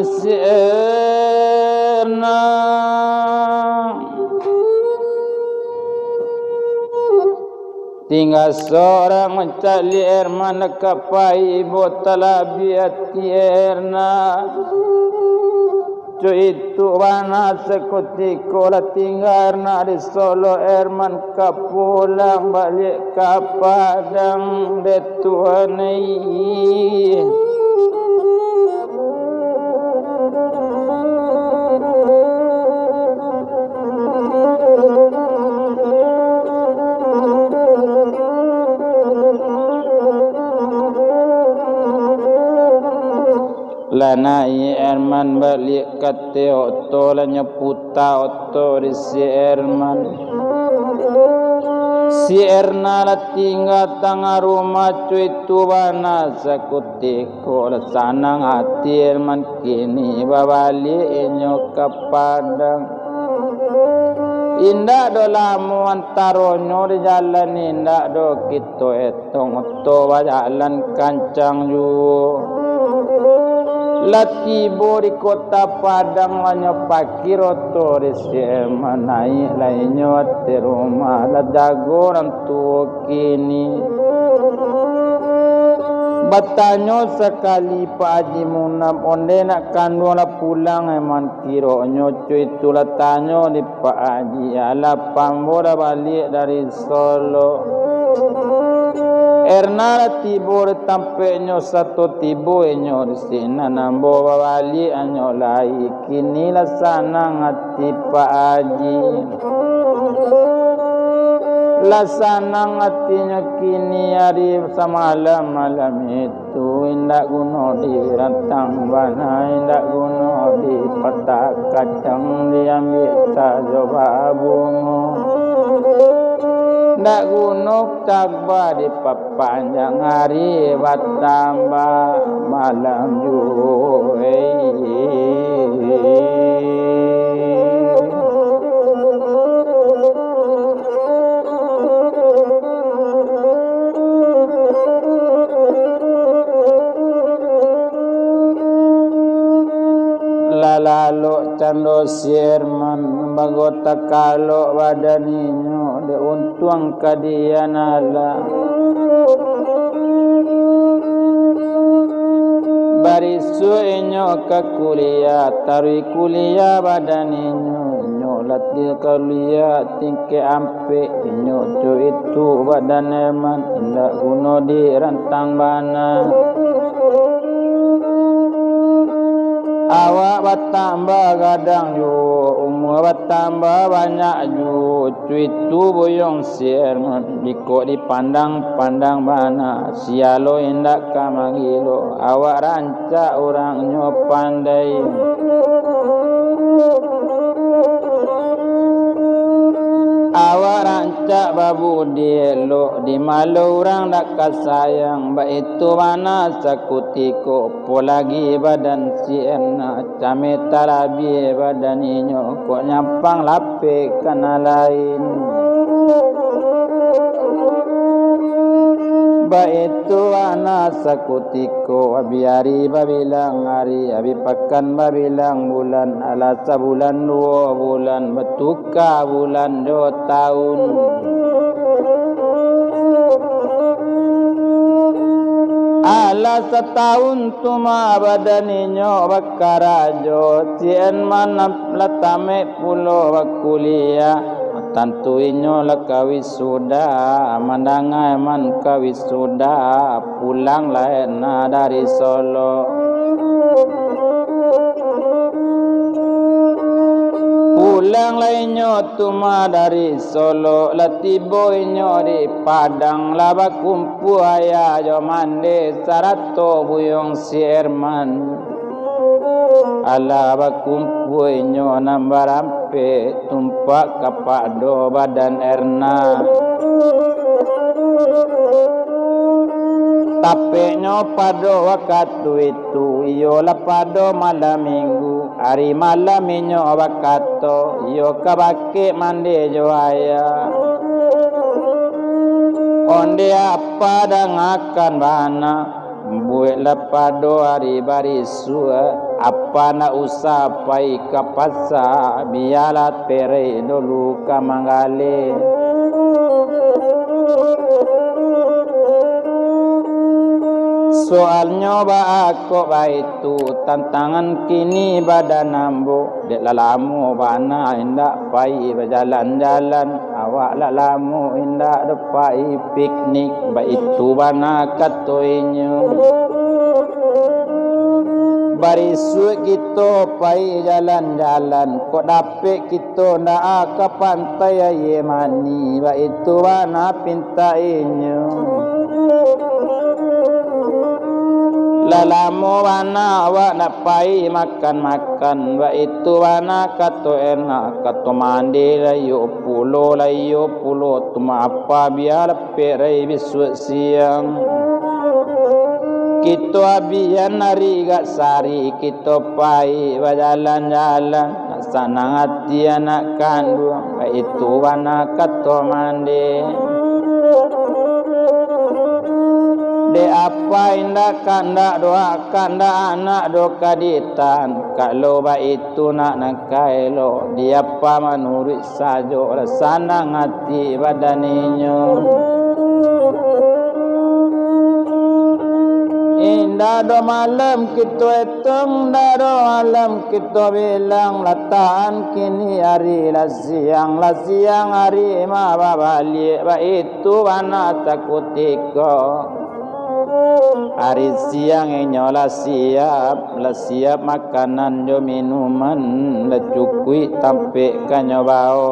sirna tinggal seorang mencari Erman kapai botala biati erna itu wana sekutiko la tinggal na di Solo Erman kapulang balik ke Padang detuanai lanai Erman balik kate oto lanya puta oto di si Erman si Erna la tinggal tengah rumah cuy tu bana sakutiko la sanang hati Erman kini babalik inyo ke Padang indak do lamu antaronyo di jalan indak do kito etong oto jalan kancang ju latibo di kota Padang lanyo pakir oto di Erman naik lainyo ati rumah la jago orang tua kini batanyo sekali Pak Haji Munam onde nak kandung la pulang Erman kironyo cuy tu la tanyo di Pak Haji ala pambo dah balik dari Solo Erna tibo tampeknya satu tibo enyo di sini nambo bali anyo lai kini la sanang hati Pak Haji la sanang hatinya kini hari semalam malam itu indak guno di rantang bana indak guno di patah kacang diambil saja bungo ndak gunung tabah di panjang hari bertambah malam juwe lalu cando sirman bagota kalau badaninyo de untuang kadianala barisu inyo ke kuliah tarui kuliah badaninyo inyo latih kuliah tingke ampe inyo tu itu badan Erman indak guno di rantang bana awak bertambah gadang ju umur bertambah banyak ju itu boyong sier dikok dipandang-pandang mana sialo indak kamangilo awak rancak orangnya pandai awak rancak babu dielok di malu orang dak kasayang ba itu mana sakutiko polagi badan si Erna came tarabi badan inyo kok nyampang lape kana lain ba itu ana sakutiko abiari babilang hari abi pakan babilang bulan ala sabulan 2 bulan betuka bulan 2 tahun ala setahun tuma badaninyo bakarajo cien manap latame pulo bakuliah tantuinyo lakawi sudah mandangai man kawi sudah pulang lain dari Solo pulang lainnya tuma dari Solo latibo inyo di Padang laba kumpu ayah jo mande sarato buyong si Erman ala bakumpu inyo nambarampe tumpak kapak do badan Erna tapenya pado waktu itu iyo lapado malam minggu hari malam inyo wakato iyo kabake mande jo ayah onde apa dan akan bana buat lapado hari barisu apa nak usah pai ke pasar biarlah pere dulu ke manggale. Soalnya aku itu tantangan kini badan nambu dek lalamu bana indak pai berjalan-jalan awak lalamu indak depai piknik itu bana katoinyo barisu kita pai jalan-jalan kok dapet kita ndak ke pantai Yemani itu bana pintainyo lalamu wana awak nak pai makan-makan wa itu wana kato enak kato mandi layu pulo tuma apa biar perai bisu siang kita abian hari gak sari kita pai wa jalan-jalan nak sanang hati anak kandung wa itu wana kato mandi. De apa indak kandak doa kandak anak do kaditan kalau ba itu nak nakailo dia apa menurut sajo sanang hati badaninyo indah do malam kita hitung dah do malam kita bilang lataan kini hari la siang hari ma balik ba itu mana takutiko hari siang nyola siap makanan jo minuman la cukui tampe kanyo bau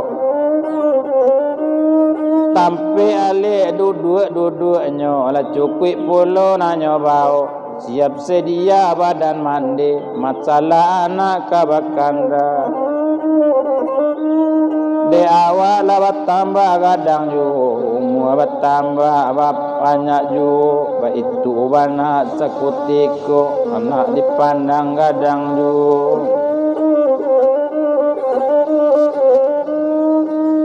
tampe ale duduk nyola cukui pulo nanyo bau siap sedia badan mandi masalah anak kabakanda de awal bertambah kadang ju umur bertambah banyak ju itu bana sakutiko anak dipandang kadang ju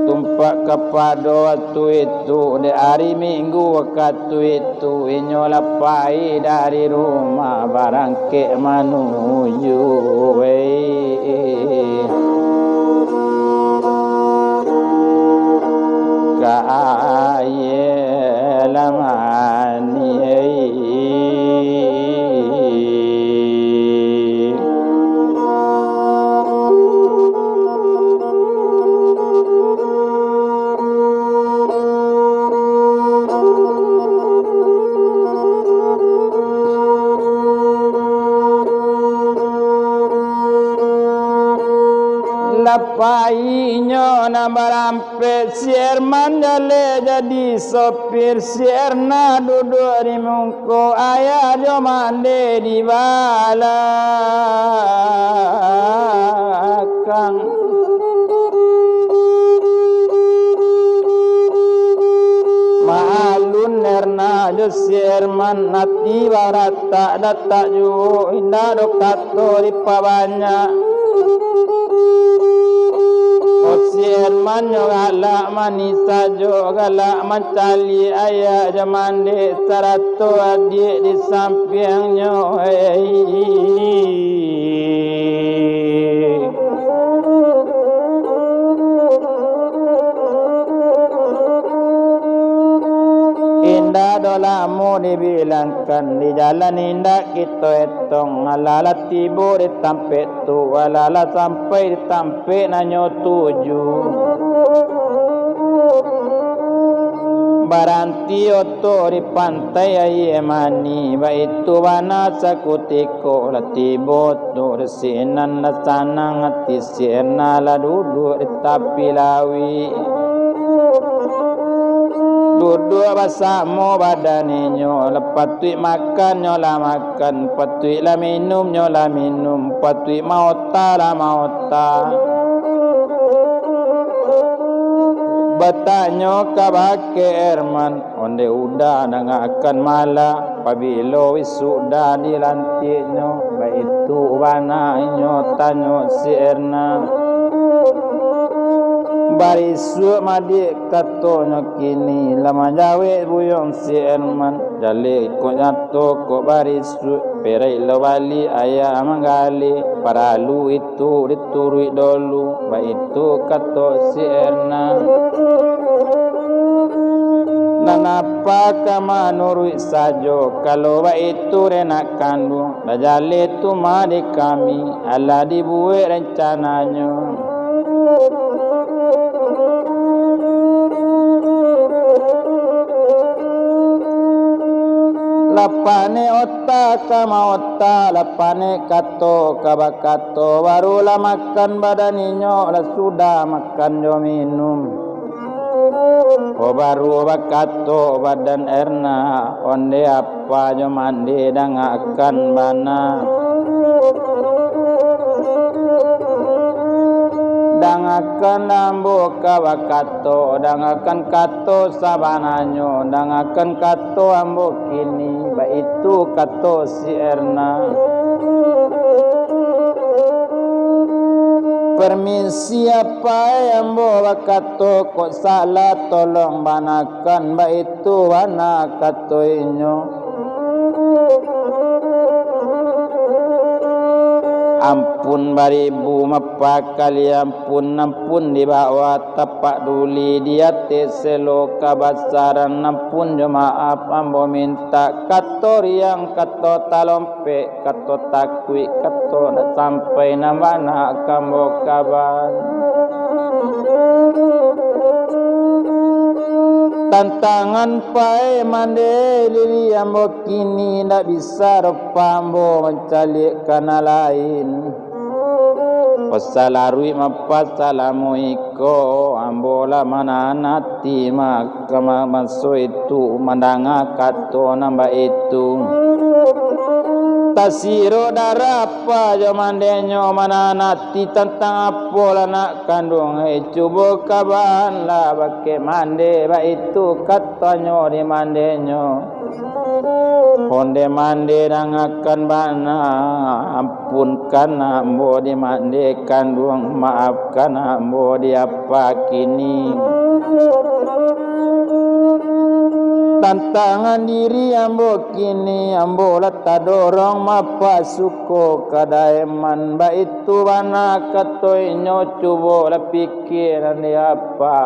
tumpak kepada waktu itu di hari minggu waktu itu inyola pai dari rumah barang ke manuju kaya lamani lapainya nambarampe sierman jale jadi sopir sierna duduk di mungko ayah jo mande di belakang maalun nerna jo sierman nati barata data ju indah do kato di pabanya Sierman yo galak manisa jo galak mencali ayah zaman de sarato adik di sampingnya indah dolamu dibilangkan di jalan indah kita etong alala tibo di tampe tu alala sampai di tampe nanyo tuju baranti oto di pantai Yemani ba itu bana sakutiko la tibo tu resinan la sanang hati sirna la duduk di tapi lawi duduk bersama badaninyo lepas tu makan nyola makan patui la minum nyola minum patui mauta la mauta bertanya kabake Herman onde udah nangakan mala pabilo wisuda dilantiknya baitu bana inyo tanyo si Erna Barisu madik katonyo kini lama jawe buyong si erman jale ko nyato ko barisu perai lawali ayah manggali paralu itu diturui dulu ba itu kato si erna nanapa kama nurui sajo kalau ba itu renak kandung jale tu madik kami ala dibuat rencananya lapane otta kama otta lapane kato kabakato barulah makan badaninyo lah sudah makan jo minum baru bakato badan erna onde apa jo mandi dan akan bana dangakan ambo kabakato dangakan kato sabananyo dangakan kato ambo kini ba itu kato si erna permisi apa ambo bakato kok salah tolong banakan ba itu bana kato inyo ampun baribu mapakali ampun dibawa tapak duli dia teselo kabasaran ampun jo maaf ambo minta kato riang kato talompe kato takwi kato nak sampai namana kambo kaban tantangan pae mande lili ambo kini ndak bisa repambo mencari kana lain wassalarui mappasalamu iko ambola mana nati makama maso itu mandanga kato namba itu tasiro darapa jo mandenyo mana nati tentang apola nak kandung coba kaban lah bake mande ba itu katanyo di mandenyo honde mande dangakan bana ampunkan ambo di mande kandung maafkan ambo di apa kini tantangan diri ambo kini ambo lata dorong mapa suko kadaiman ba itu bana katoinyo coba la pikiran di apa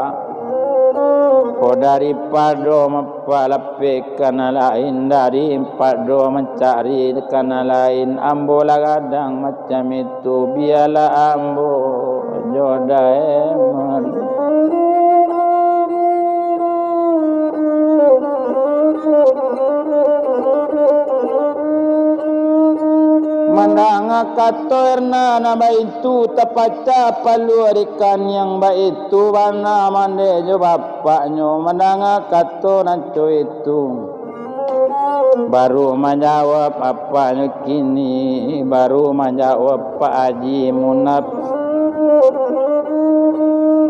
ko daripada mapa lape kana lain dari pado mencari kana lain ambo la kadang macam itu biarlah ambo jodaeman mandanga kato erna nama itu tapaca paluarikan yang baik itu bana mande jo bapaknyo mandanga kato nanco itu baru menjawab apanya kini baru menjawab Pak Haji Munaf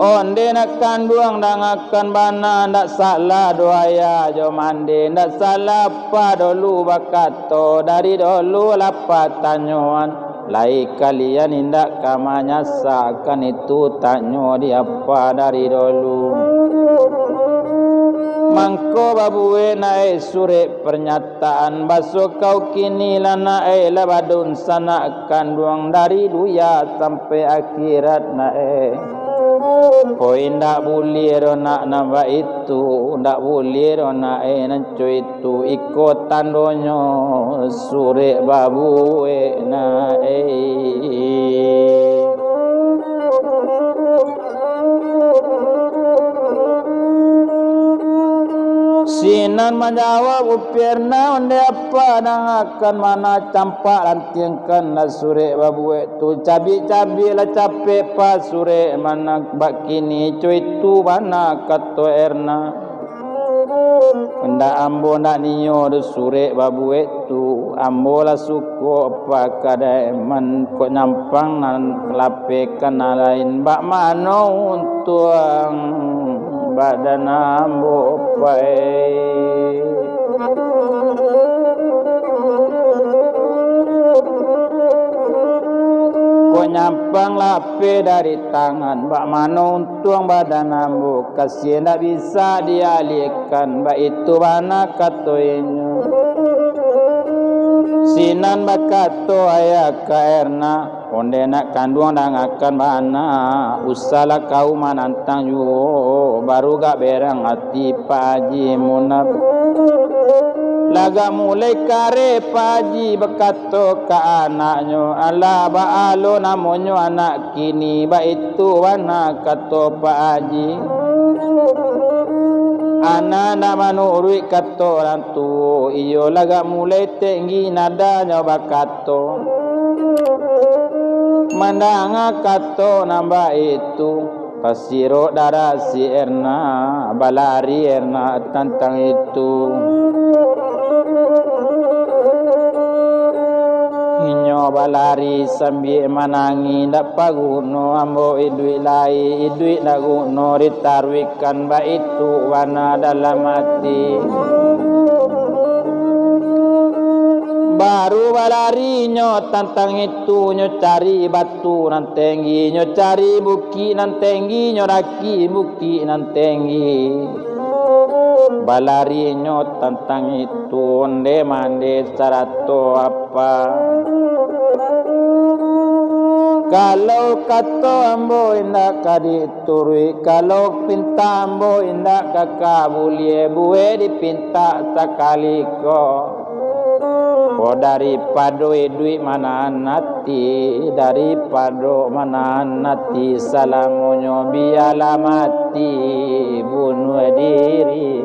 onde nak kandung dangakan bana ndak salah doaya jo mande ndak salah apa dulu bakato dari dulu lapa tanyoan lai kalian indak kamanya sakan itu tanyo di apa dari dulu mangko babue nae sure pernyataan baso kau kini lana labadun sana kandung dari duya sampai akhirat nae Koi ndak boleh nak nambah itu, ndak boleh nak nanco itu ikut tandonyo sure babu na Sinan menjawab upirna onde apa nang akan mana campak lantiangkan la sure babu tu cabi-cabi la capek pa sure mana bakini cuy tu mana kato erna ndak ambo ndak niyo de sure babu tu ambo la suko apa kadai man ko nyampang nan lapekan lain bak mano untuang badan ambo pai ko nyampang lape dari tangan, bak mana untung badan ambo, kasih ndak bisa dialihkan, bak itu mana katoinyo. Sinan bakato ayah kaerna, onde nak kandung dangakan bana, usala kau manantang yo, baru gak berang hati Pak Haji munab. Laga mulai kare Pak Haji bakato ke anaknya, ala ba alo namonyo anak kini, ba itu wana kato Pak Haji. Anak nak manurui kato orang tu, iyo laga mulai tinggi nadanya bakato. Mandanga kato nambah itu, pasiro darah si Erna, balari Erna tentang itu. Inyo balari sambil manangi ndak paguno ambo idui lai idui naguno ditarwikan ba itu wana dalam hati. Baru balari nyo tantang itu nyo cari batu nan tinggi, nyo cari buki nan tinggi, nyo raki buki nan tinggi. Balari nyo tantang itu onde mande sarato apa. Kalau kato ambo indak kaditurui, kalau pinta ambo indak kakabulie, buwe dipinta sekali ko. Oh daripada duit mana nanti, daripada mana nanti, salamunyo biarlah mati bunuh diri.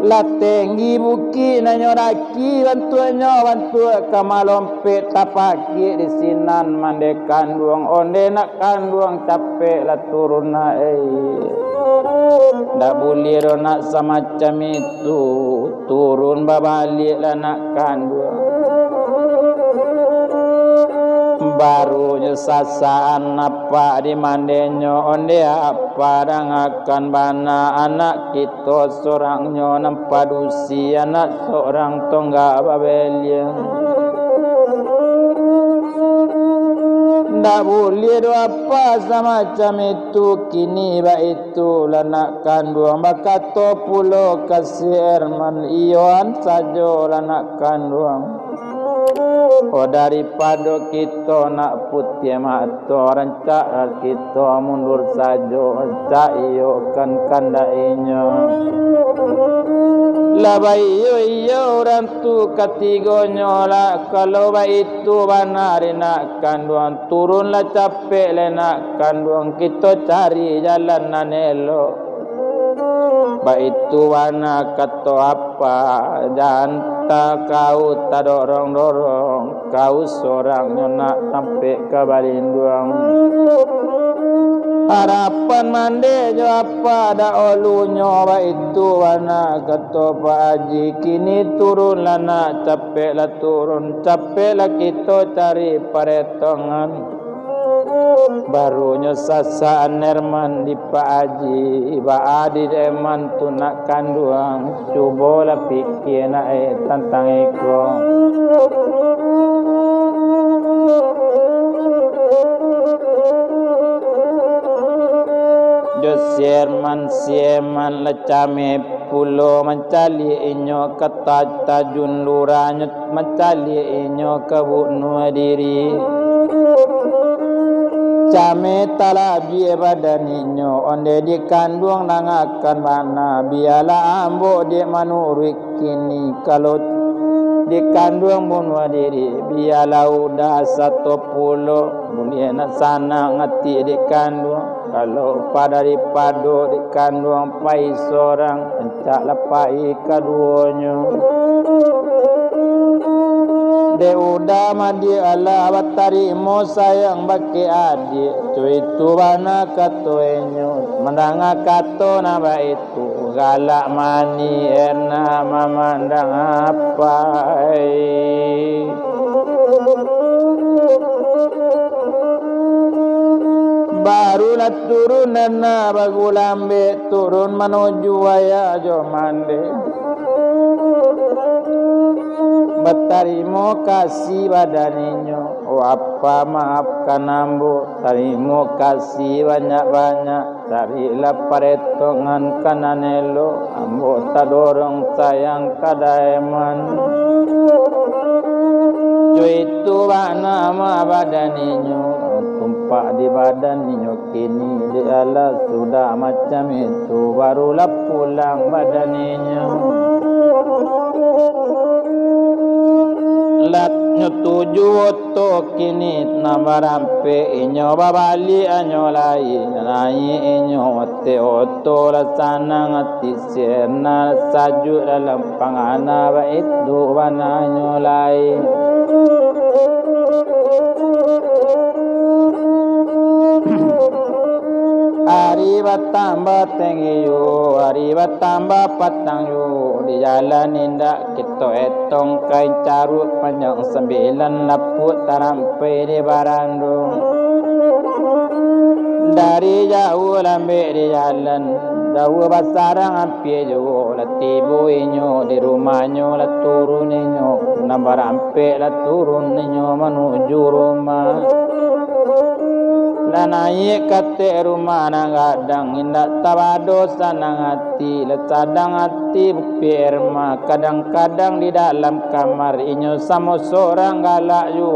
La tinggi buki na nyoraki bantu kamalompet tapaki di sinan mande kandung onde nak kandung capek la turun na ndak boleh ro nak semacam itu turun babalik lah nak kandung. Barunya sasaan apa di mandenyo onde apa dangakan bana anak kita seorangnya nampak dusi anak seorang tonggak babelia. Ndak boleh do apa semacam itu kini ba itu lanak kandung bakato pulo kasih Erman iyon sajo lanak kandung. Oh daripada kita nak putih mata rancak kita mundur saja rancak iyo kan kandainya. Labai iyo orang tu ketigonya lah kalau baik itu benar nak kandung turunlah capek le nak kandung kita cari jalan nanelo. Baik itu warna kata apa janta kau tak dorong-dorong kau seorangnya nak sampai ke balinduang. Harapan mande jo apa dah olunya baik itu warna kata Pak Haji kini turunlah nak capeklah turun capeklah kita cari paretongan. Barunya sasaan Erman di Pak Haji Iba adi Erman tu nak kandung cubalah fikir nak tentang iko. Jo Erman sieman lecame pulo mencali inyo kata tajun luranya mencali inyo kebunuh diri. Came talabi badaninyo onde di kandung nangakan mana biala ambo di manurik kini kalau di kandung bunuh diri biala udah 10 boleh nak sana ngati di kandung kalau pada daripada di kandung pai seorang encak lepai keduanya. De udah mandi ala batari mo sayang baki adik tu itu bana katoenyo mandanga kato nama itu galak mani ena mamandang apa barulah turun nana bagulambe turun menuju waya jo mande. Berterima kasih badaninyo, apa maafkan ambo. Terima kasih banyak-banyak. Darilah paretongan kananelo, ambo tak dorong sayang kadaiman. Jo itu nama badaninyo, tumpak di badaninyo kini dialah sudah macam itu. Barulah pulang badaninyo. Lat nyotuju to kini nabarampe inyo babali anyo lai nai inyo te oto la sana ngati serna saju dalam pangana ba itu bana anyo lai. Hari bertambah tinggi yo, hari bertambah patang yo. Di jalan indak kita etong kain carut panjang 9 laput tarampai di barandung. Dari jauh lambe di jalan, jauh basarang api jo. La tibu inyo di rumahnya la turun inyo, nabarampe la turun inyo menuju rumah. La naik kate rumah nang kadang indak tabado sanang hati, la sadang hati bukpirma. Kadang-kadang di dalam kamar inyo sama seorang galak yo.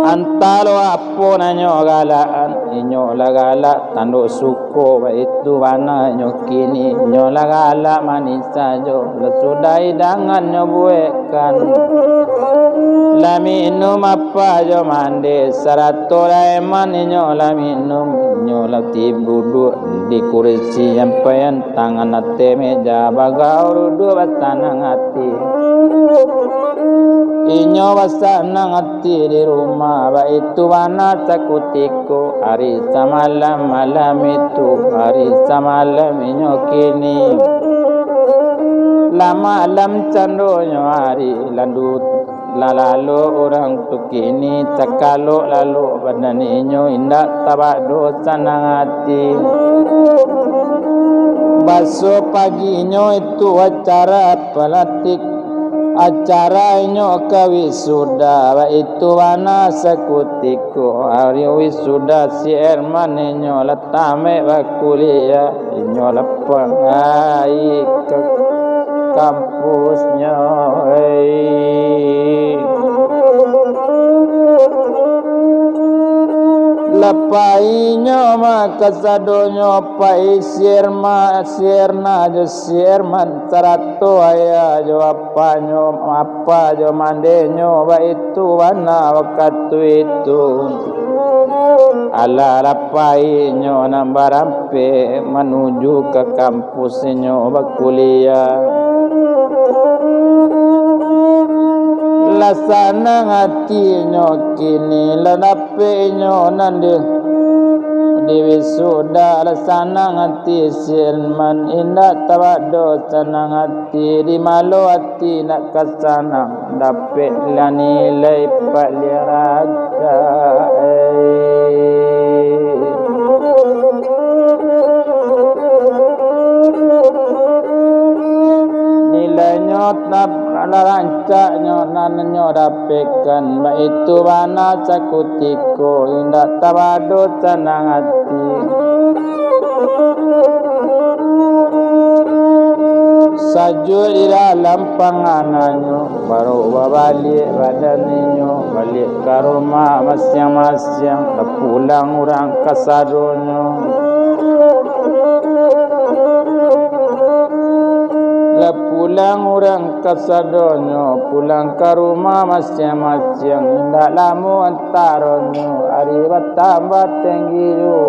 Antalo apo nanyo galaan, inyo la galak tanduk suko ba itu bana inyo kini inyo la galak manis sajo. La sudah hidangan nyo buekan. La minum apa jo mande sarato la eman inyo la minum inyo la duduk di kursi empean tangan ate meja bagau duduk basanang hati. Inyo basanang hati di rumah ba itu bana sakutiko hari samalam malam itu hari samalam inyo kini la malam candonyo hari landut. Lalu orang tu kini cakalo lalu badan inyo indak tabado sanang hati. Baso pagi inyo itu acara pelatik, acara inyo kawisuda ba itu wana sakutiko hari wisuda si Herman inyo latame ba kuliah inyo lapang ai ke kampusnya. Lapainya maka sadonyo pai sirma sirna jo sirman tarato aya jo apanyo apa jo mandenyo ba itu wana waktu itu. Ala lapainya nambarampe menuju ke kampusnya bakuliah. Lasana hatinya kini lanapenyo nande di wisuda. Lasana hati silman indah tabado sanang hati di malu hati nak kesanang dapet la nilai paliraja. Nilainya tak rancaknya nanyo dapekan ba itu bana sakutiko indak tabado sanang hati. Sajul di dalam pangananyo baru balik badaninyo balik ke rumah masing-masing. Pulang orang kasadonyo pulang orang kasadonyo pulang ke rumah masing-masing. Ndak lamu antaronyo hari bertambah tinggi yo.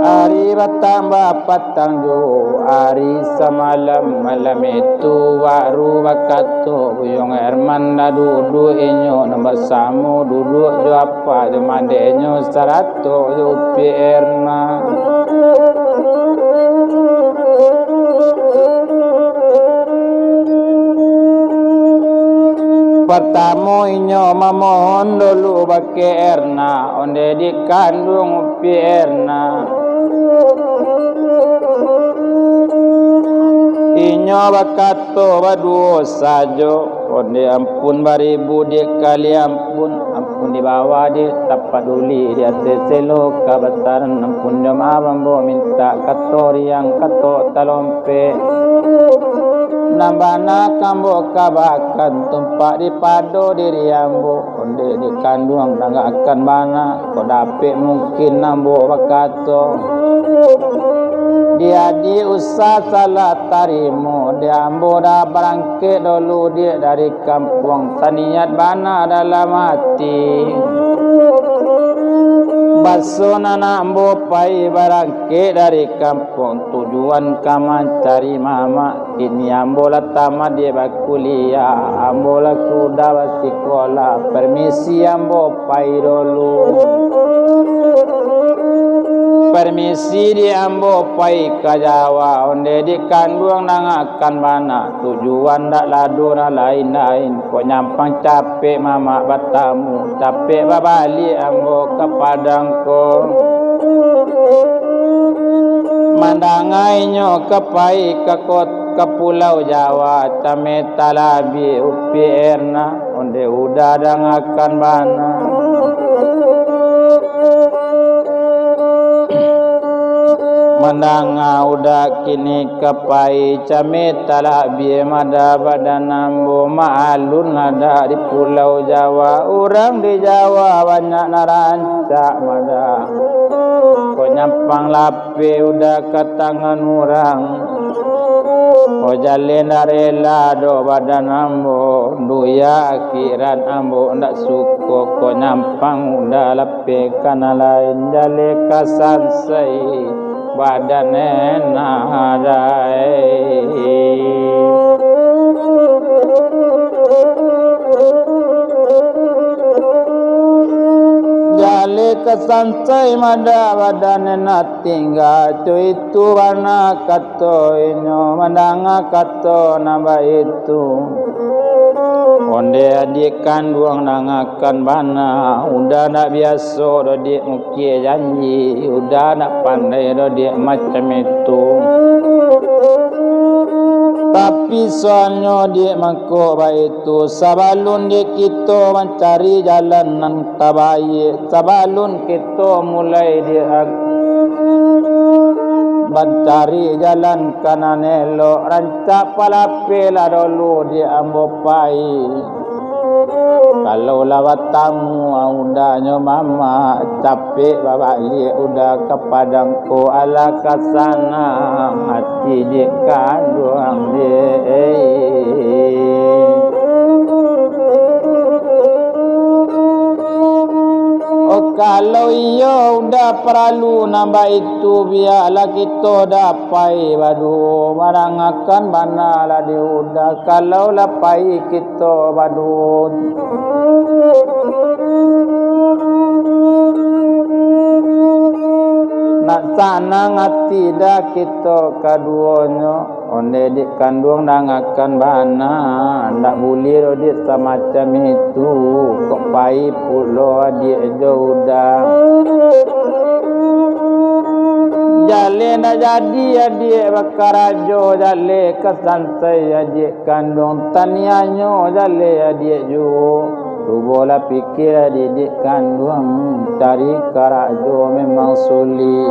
Hari bertambah patang jo hari semalam malam itu baru bakato buyong Herman dah duduk inyo nombor samu duduk jo apa jo mandenyo sarato jo pierna. pertama inyo memohon dulu bagi Erna onde dikandung upi Erna inyo bakato baduo sajo onde ampun baribu dia kali ampun di bawah dia tapat duli dia seselo kabataran ampun dia mabambo minta kato riang kato talompe nambana kambo kabakan tumpak di pado diri ambo onde di kandung nangga akan mana kau dapet mungkin nambo bakato dia di usah salah tarimu dia ambo dah berangkit dulu dia dari kampung taniat bana dalam hati baso nana ambo pai berangkit dari kampung tujuan kaman cari mama ini ambo lah tamat dia berkuliah ambo lah sudah bersekolah permisi ambo pai dulu permisi di ambo pai ke Jawa onde di kandung nangakan mana tujuan dak ladu na lain-lain kok nyampang capek mama batamu capek babali ambo ke Padang ko mandangai nyo ke pai ke pulau Jawa tame talabi upi Erna onde udah dangakan mana mandanga udah kini kapai came talabi mada badan ambo maalun ada di pulau Jawa orang di Jawa banyak narancak mada kok nyampang lape udah ke tangan orang kok jalen rela do badan ambo duya akhirat ambo ndak suko kok nyampang udah lape kana lain jale kasansai badan nadai jale kesansai mada badan na tinggal itu warna kato inyo mandanga kato naba itu onde adik kandung nangakan bana udah nak biasa do dia mukia janji udah nak pandai do dia macam itu tapi soalnya dia mangko baik itu sabalun dia kita mencari jalan nan tabaik sabalun kita mulai dia mencari jalan kanan elok rancak palapela dulu di ambo pai kalau lawat tamu udahnya mama capek babalik udah ke Padang ko ala kasana hati di kandung dia kalau iyo udah perlu nambah itu biarlah kita dapai badu marangakan mana lah dia udah kalau lapai kita badu nak sana ngati dah kita kaduanya onde di kandung nangakan bana ndak boleh dia semacam itu kok pai pulo dia jauh dah jale ndak jadi dia bakarajo jale kesansai adik kandung tanianyo jale dia jo tu bola pikir adik kandung cari karajo memang sulit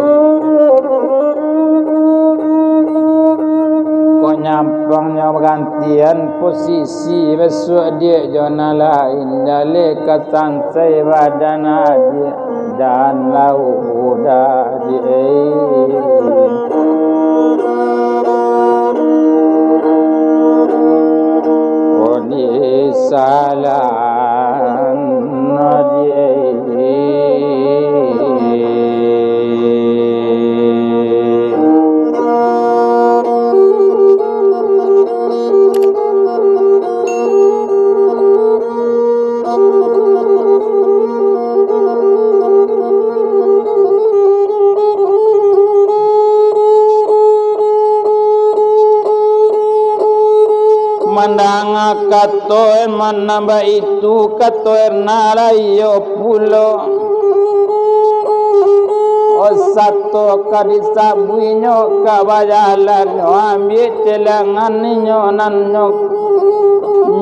nyampangnya gantian posisi besok dia jona lain jale kesansai badan dia dan lauda dia oni salam dia mandang kato manamba itu kato nalayo pulo satu kadisa buinyo kabayalan nyo ambil celangan nyo nanyo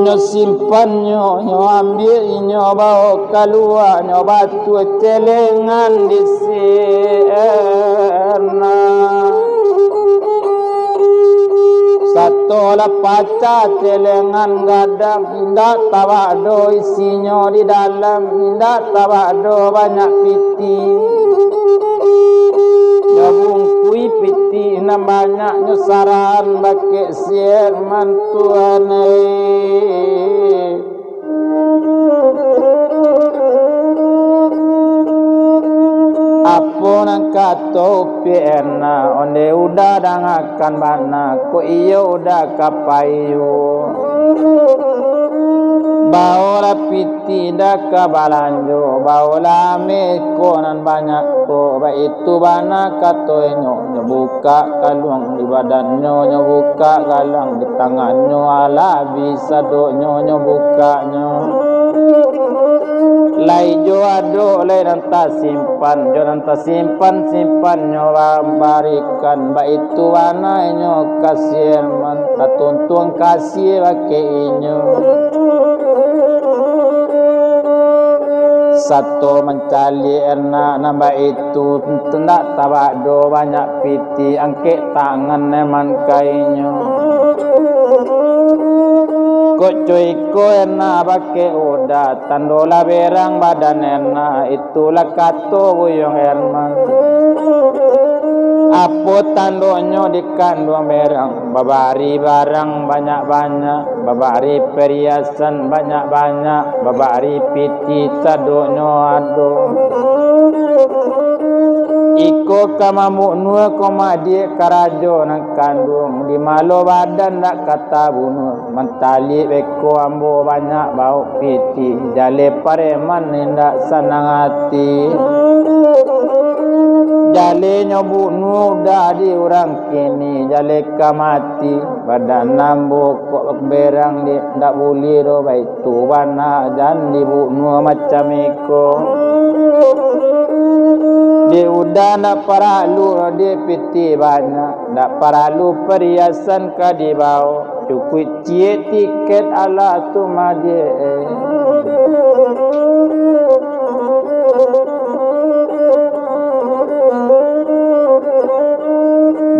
nyo simpan nyo ambil nyo bawa keluar nyo batu celengan di sirna satu la paca celengan gadang indah tabado isinya di dalam indah tabado banyak piti bungkui piti na banyak nyosaran bake sier mantuane apo nang kato piena onde udah dangakan bana ko iyo udah kapayo baola piti dah kabalanjo baola mekonan banyak ko ba itu bana kato nyo buka kalung di badannya nyo buka galang di tangannya ala bisa do nyo buka nyo lai jo ado lai nanta simpan simpan nyo barikan ba itu bana nyo kasih man tuntung kasih bake nyo satu mencali erna nambah itu tendak tabado banyak piti angke tangan neman kainyo kok cuy ko erna bake udah tandola berang badan erna itulah kato buyong erman apo tandonyo dikandung berang babari barang banyak-banyak babari perhiasan banyak-banyak babari piti tadonyo ado iko kamamu nua komadi karajo nang kandung di malo badan dak kata bunuh mentali beko ambo banyak bau piti jale pareman ndak senang hati jale nyobu nuda di orang kini jale kamati badan nambo kok berang di ndak boleh ro baik tu bana jan di bunuh macam iko di udah ndak paralu di piti banyak ndak paralu perhiasan ka di bau cukup cie tiket ala tu madie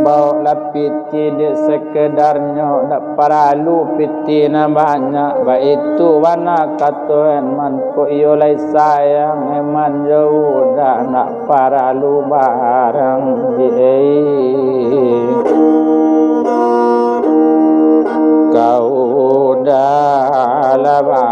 bawa piti di sekedarnya tak perlu piti na banyak ba itu warna katoen man ko iyo lai sayang eman jauh dah nak perlu barang di kau dah laba